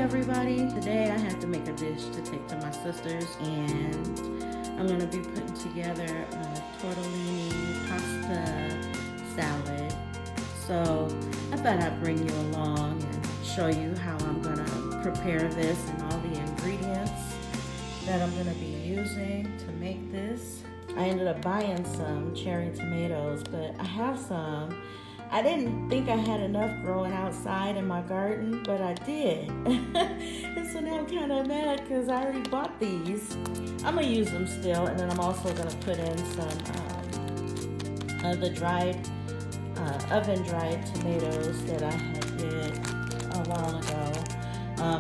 everybody. Today I had to make a dish to take to my sister's, and I'm going to be putting together a tortellini pasta salad. So I thought I'd bring you along and show you how I'm going to prepare this and all the ingredients that I'm going to be using to make this. I ended up buying some cherry tomatoes, but I have some. I didn't think I had enough growing outside in my garden, but I did. And so now I'm kind of mad because I already bought these. I'm going to use them still, and then I'm also going to put in some of the dried, oven-dried tomatoes that I had did a while ago.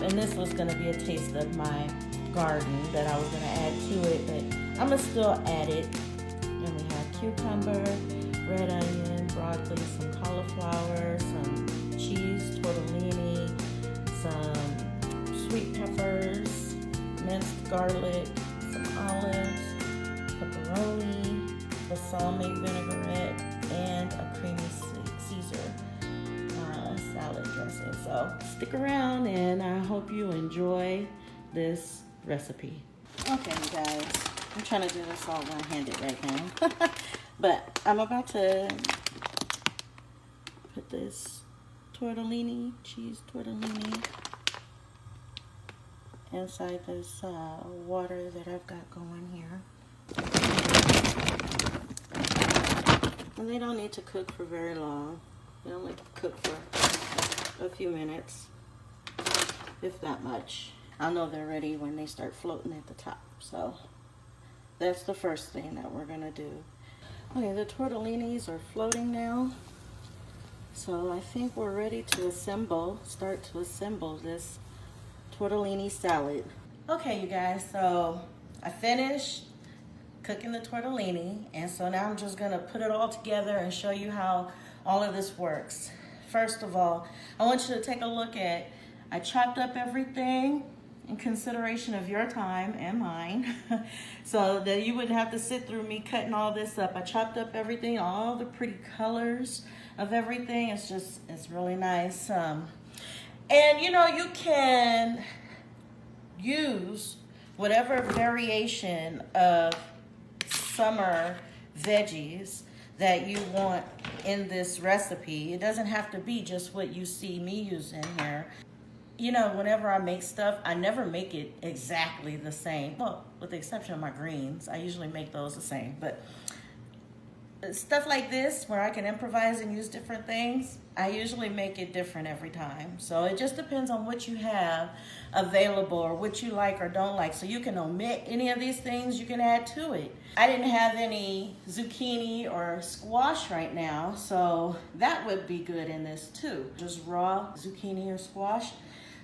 And this was going to be a taste of my garden that I was going to add to it, but I'm going to still add it. And we have cucumber, red onion, broccoli, some cauliflower, some cheese, tortellini, some sweet peppers, minced garlic, some olives, pepperoni, balsamic vinaigrette, and a creamy Cesar salad dressing. So stick around, and I hope you enjoy this recipe. Okay, you guys, I'm trying to do this all one-handed right now. But I'm about to put this tortellini, cheese tortellini, inside this water that I've got going here. And they don't need to cook for very long. They only cook for a few minutes, if that much. I'll know they're ready when they start floating at the top. So that's the first thing that we're gonna do. Okay, the tortellinis are floating now. So I think we're ready to start to assemble this tortellini salad. Okay, you guys, so I finished cooking the tortellini, and so now I'm just gonna put it all together and show you how all of this works. First of all, I want you to take a look at, I chopped up everything in consideration of your time and mine, so that you wouldn't have to sit through me cutting all this up. I chopped up everything, all the pretty colors of everything. It's really nice. And you know, you can use whatever variation of summer veggies that you want in this recipe. It doesn't have to be just what you see me using here. You know, whenever I make stuff, I never make it exactly the same. Well, with the exception of my greens, I usually make those the same. But stuff like this, where I can improvise and use different things, I usually make it different every time. So it just depends on what you have available or what you like or don't like. So you can omit any of these things, you can add to it. I didn't have any zucchini or squash right now, so that would be good in this too. Just raw zucchini or squash.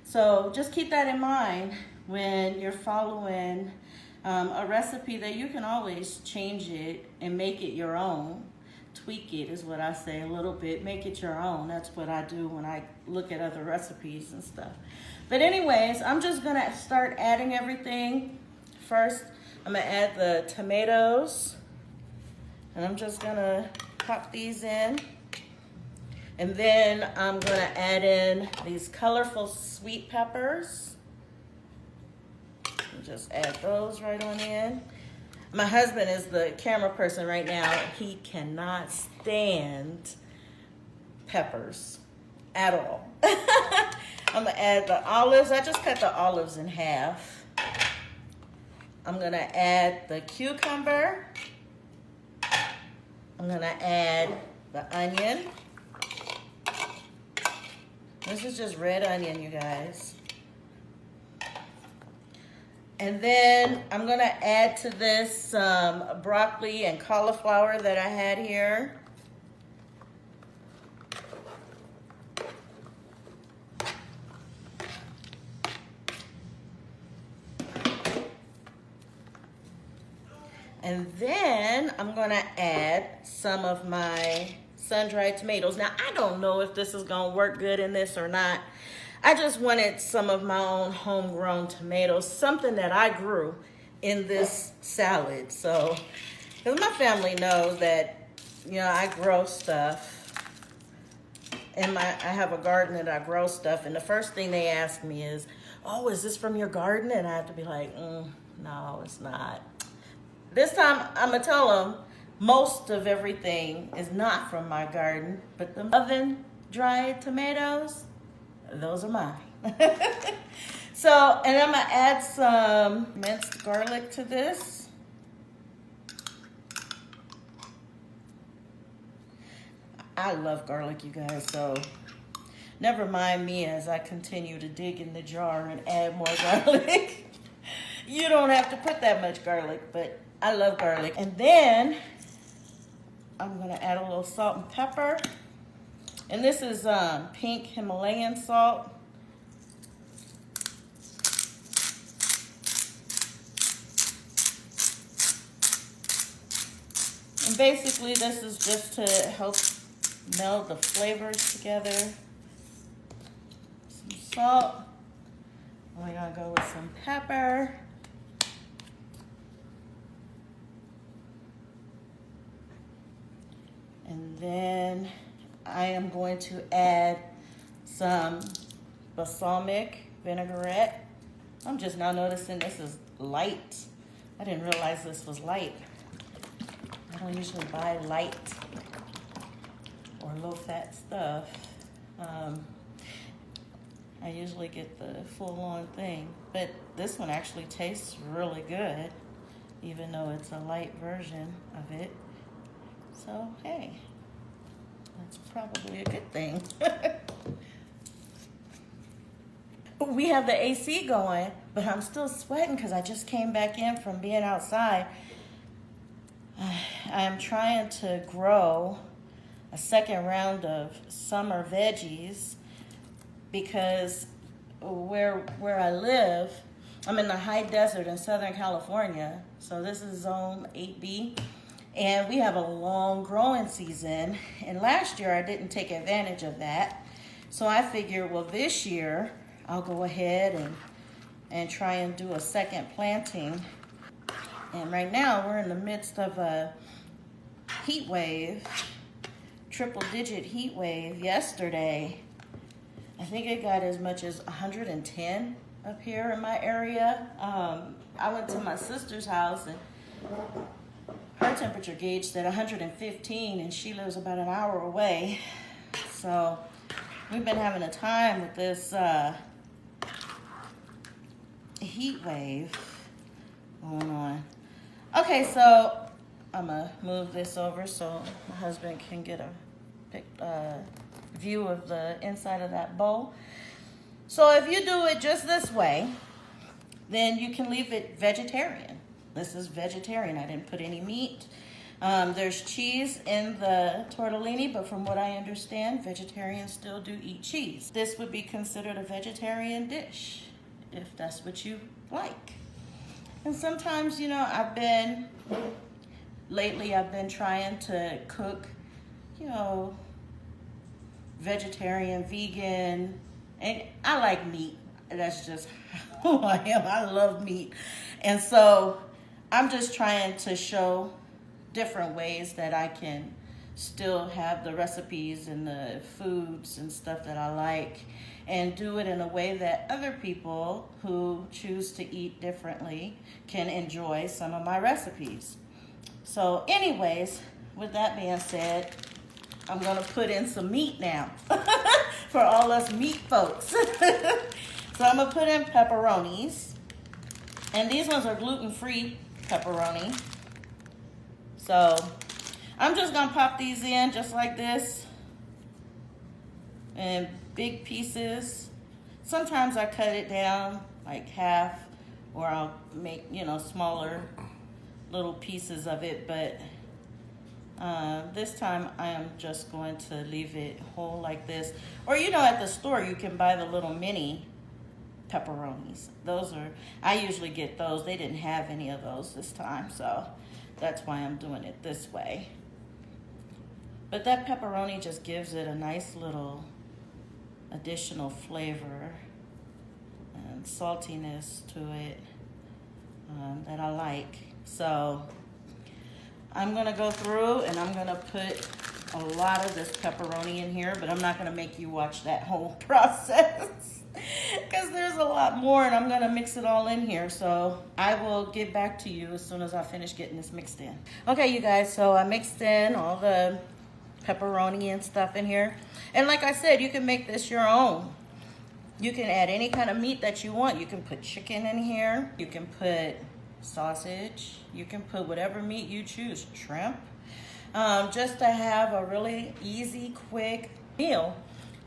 So just keep that in mind when you're following a recipe, that you can always change it and make it your own. Tweak it is what I say a little bit. Make it your own. That's what I do when I look at other recipes and stuff. But anyways, I'm just going to start adding everything. First, I'm going to add the tomatoes. And I'm just going to pop these in. And then I'm going to add in these colorful sweet peppers. Just add those right on in. My husband is the camera person right now. He cannot stand peppers at all. I'm going to add the olives. I just cut the olives in half. I'm going to add the cucumber. I'm going to add the onion. This is just red onion, you guys. And then I'm going to add to this some broccoli and cauliflower that I had here. And then I'm going to add some of my sun-dried tomatoes. Now, I don't know if this is going to work good in this or not. I just wanted some of my own homegrown tomatoes, something that I grew in this salad. So, because my family knows that, you know, I grow stuff. And I have a garden that I grow stuff. And the first thing they ask me is, oh, is this from your garden? And I have to be like, no, it's not. This time I'm gonna tell them most of everything is not from my garden, but the oven dried tomatoes, those are mine. So, and I'm gonna add some minced garlic to this. I love garlic, you guys, so never mind me as I continue to dig in the jar and add more garlic. You don't have to put that much garlic, but I love garlic. And then I'm gonna add a little salt and pepper. And this is pink Himalayan salt. And basically this is just to help meld the flavors together. Some salt. We're gonna go with some pepper. And then I am going to add some balsamic vinaigrette. I'm just now noticing this is light. I didn't realize this was light. I don't usually buy light or low-fat stuff. I usually get the full-on thing, but this one actually tastes really good, even though it's a light version of it. So, hey, that's probably a good thing. We have the AC going, but I'm still sweating because I just came back in from being outside. I'm trying to grow a second round of summer veggies because where I live, I'm in the high desert in Southern California. So this is zone 8B. And we have a long growing season. And last year I didn't take advantage of that. So I figured, well, this year I'll go ahead and try and do a second planting. And right now we're in the midst of a heat wave, triple-digit heat wave. Yesterday, I think it got as much as 110 up here in my area. I went to my sister's house and her temperature gauge said 115 and she lives about an hour away. So we've been having a time with this heat wave going on. Okay, so I'm gonna move this over so my husband can get a view of the inside of that bowl. So if you do it just this way, then you can leave it vegetarian. This is vegetarian. I didn't put any meat. There's cheese in the tortellini, but from what I understand, vegetarians still do eat cheese. This would be considered a vegetarian dish, if that's what you like. And sometimes, you know, lately I've been trying to cook, you know, vegetarian, vegan, and I like meat. That's just who I am. I love meat. And so I'm just trying to show different ways that I can still have the recipes and the foods and stuff that I like and do it in a way that other people who choose to eat differently can enjoy some of my recipes. So anyways, with that being said, I'm gonna put in some meat now for all us meat folks. So I'm gonna put in pepperonis, and these ones are gluten-free pepperoni. So I'm just gonna pop these in just like this in big pieces. Sometimes I cut it down like half, or I'll make, you know, smaller little pieces of it, but this time I am just going to leave it whole like this. Or, you know, at the store you can buy the little mini pepperonis. Those are, I usually get those. They didn't have any of those this time, so that's why I'm doing it this way. But that pepperoni just gives it a nice little additional flavor and saltiness to it that I like. So I'm gonna go through and I'm gonna put a lot of this pepperoni in here, but I'm not gonna make you watch that whole process. because there's a lot more and I'm gonna mix it all in here. So I will get back to you as soon as I finish getting this mixed in. Okay, you guys, so I mixed in all the pepperoni and stuff in here. And like I said, you can make this your own. You can add any kind of meat that you want. You can put chicken in here. You can put sausage. You can put whatever meat you choose, shrimp. Just to have a really easy, quick meal.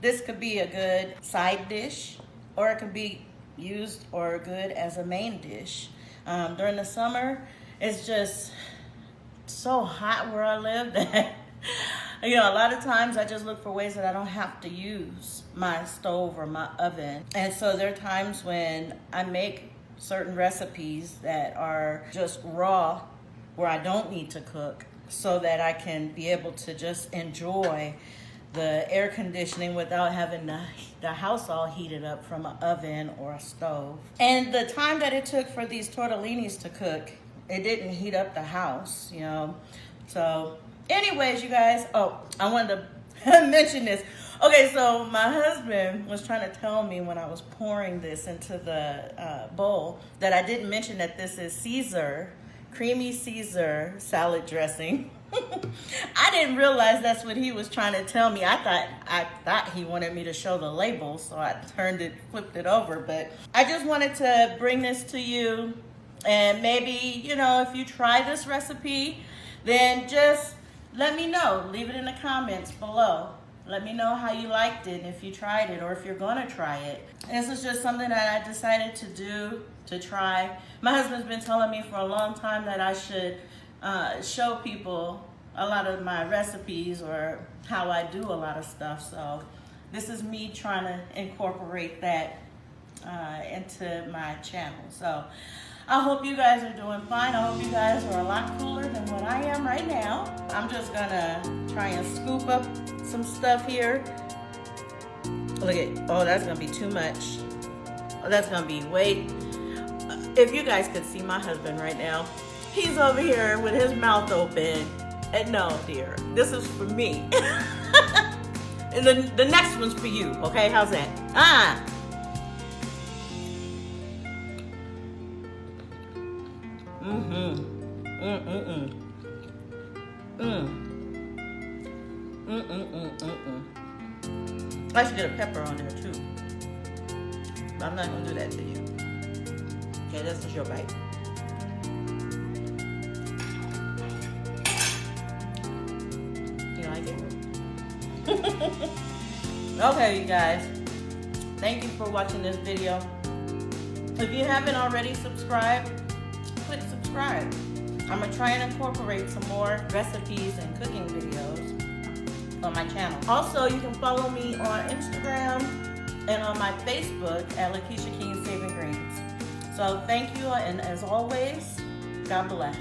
This could be a good side dish, or it could be used or good as a main dish. During the summer, it's just so hot where I live that, you know, a lot of times I just look for ways that I don't have to use my stove or my oven. And so there are times when I make certain recipes that are just raw, where I don't need to cook, so that I can be able to just enjoy the air conditioning without having the house all heated up from an oven or a stove. And the time that it took for these tortellinis to cook, it didn't heat up the house, you know. So anyways, you guys, oh, I wanted to mention this. Okay, so my husband was trying to tell me when I was pouring this into the bowl that I didn't mention that this is Cesar, creamy Cesar salad dressing. I didn't realize that's what he was trying to tell me. I thought he wanted me to show the label, so I flipped it over. But I just wanted to bring this to you, and maybe, you know, if you try this recipe, then just let me know. Leave it in the comments below. Let me know how you liked it, if you tried it, or if you're gonna try it. This is just something that I decided to do, to try. My husband's been telling me for a long time that I should show people a lot of my recipes or how I do a lot of stuff. So this is me trying to incorporate that into my channel. So I hope you guys are doing fine. I hope you guys are a lot cooler than what I am right now. I'm just gonna try and scoop up some stuff here. Look at, oh, that's gonna be too much. Oh, that's gonna be way. If you guys could see my husband right now, he's over here with his mouth open. And no, dear, this is for me. And the next one's for you, okay? How's that? I should get a pepper on there too. But I'm not gonna do that to you. Okay, this is your bite. You like it? Okay, you guys. Thank you for watching this video. If you haven't already subscribed, click subscribe. I'm gonna try and incorporate some more recipes and cooking videos on my channel. Also, you can follow me on Instagram and on my Facebook at Lakisha Keene Saving Greens. So thank you, and as always, God bless.